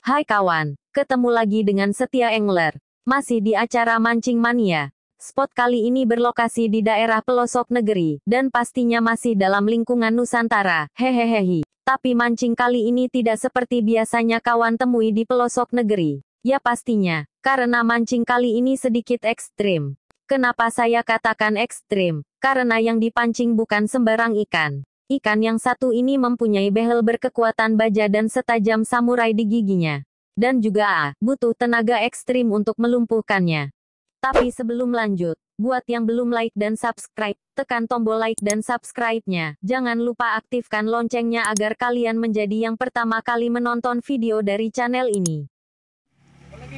Hai kawan, ketemu lagi dengan Setia Angler. Masih di acara Mancing Mania. Spot kali ini berlokasi di daerah pelosok negeri, dan pastinya masih dalam lingkungan Nusantara, hehehehi. Tapi mancing kali ini tidak seperti biasanya kawan temui di pelosok negeri. Ya pastinya, karena mancing kali ini sedikit ekstrim. Kenapa saya katakan ekstrim? Karena yang dipancing bukan sembarang ikan. Ikan yang satu ini mempunyai behel berkekuatan baja dan setajam samurai di giginya. Dan juga butuh tenaga ekstrim untuk melumpuhkannya. Tapi sebelum lanjut, buat yang belum like dan subscribe, tekan tombol like dan subscribe-nya. Jangan lupa aktifkan loncengnya agar kalian menjadi yang pertama kali menonton video dari channel ini.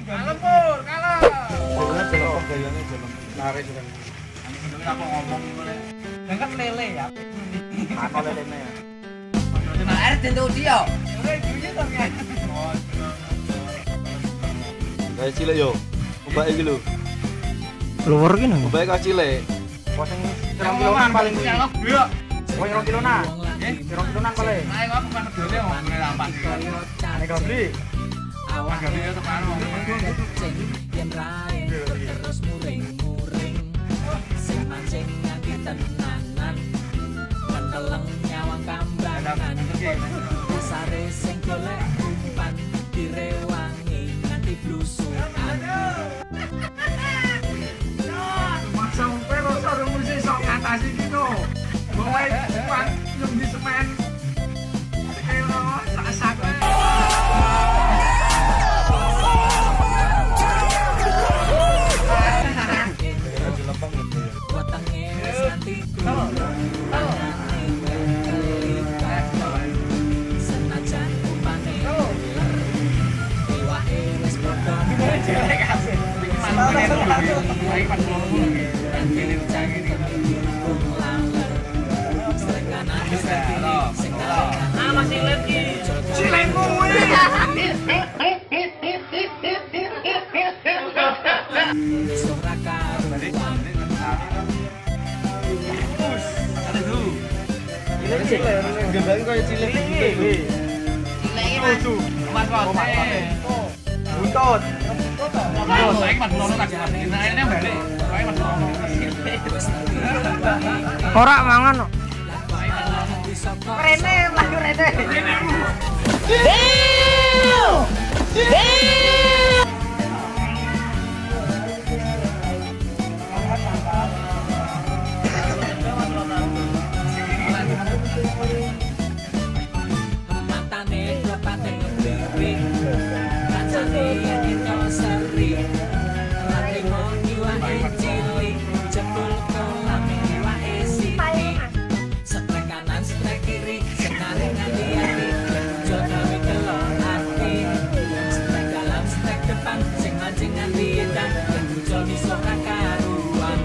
Kalem pur, kalem. Aku ngomong boleh. Dengar lele ya. Apa lelenya ya? Nah, air tentu dia. Kayak cilik yo. Mbak iki lho. Luar ki nang. Mbak kok cilik. Posing 2 kiloan paling kuwi. Iya. Kowe 2 kiloan. Nggih, 2 kiloan paling. Nah, aku kan peduli ngomongnya lampan. Nek gak beli. Awan gak dia separuh. Yen rae terus muring-muring. Sing mancing nganti tenanan. Penteleng nyawang kambangan. Dasare sing golek umpan direwangi nganti blusukan. Sampai rasa rumusi sok ngatasi gitu. Mulai umpan yang di semen. Sekelo sak-sak. Masih lagi cilengku Gembang kayak cilik iki. Mas Buntut. saya mas Nono tak ngerti. Nah, akhirnya balik. Saya mas Nono. Ora mangan kok. Rene, mlayu Rene. Matane klepate ngebliring. Kancane ento seri. Lagi mau nyuwake cilik. Jebul kolam nyuwake siti. Setrek kanan, setrek kiri. Senare nganti ati. Muncul gawe kelon ati. Setrek dalam, setrek depan. Sing mancing nganti edan. Muncul miso karuan.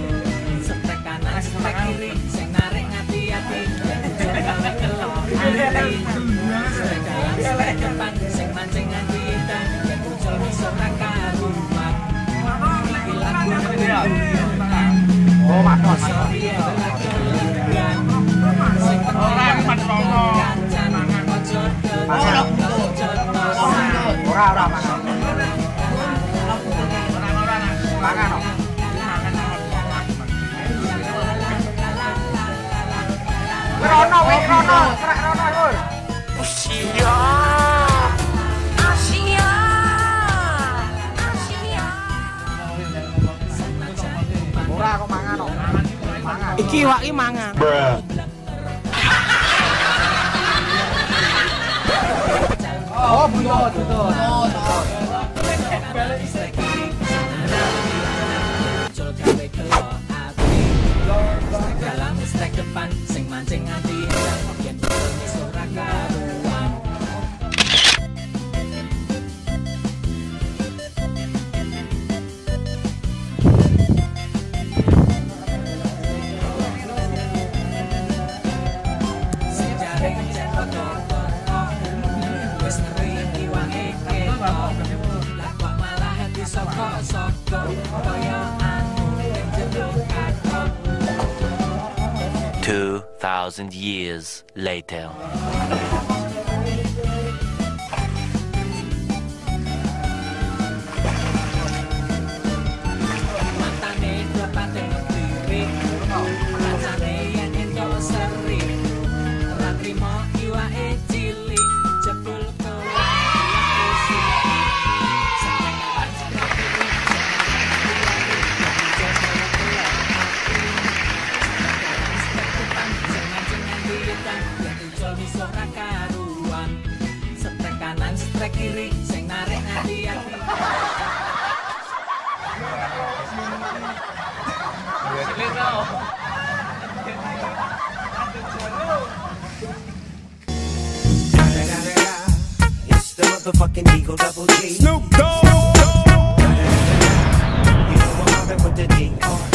Setrek kanan, setrek kiri. Sing narik nganti ati. Muncul gawe kelon ati. Setrek dalam, setrek depan. Sing mancing nganti edan. Muncul miso karuan. Iki lagu Oh, matos. Orang mas Nono. Ora mangan. Mangan kok. Rono wis rono, krek rono lur. Ora kok mangan kok. Mangan. Iki waki mangan. Oh, buntut. Muncul gawe kelon ati. Setrek dalam, setrek depan. Sing mancing nganti edan. Yen muncul miso karuan. Sejaring cepet kotor. Wis ngeri iwake ketok. Lah kok malah disokok-sokok. Kaya anu ning jero katok. 2,000 years later. militan yang ucul musuh ra karuan. Setrek kanan, setrek kiri, sing narik hati-hati. It's the motherfucking Eagle Double G. Snoop Dogg. You know I'm mobbing with the D.R.E.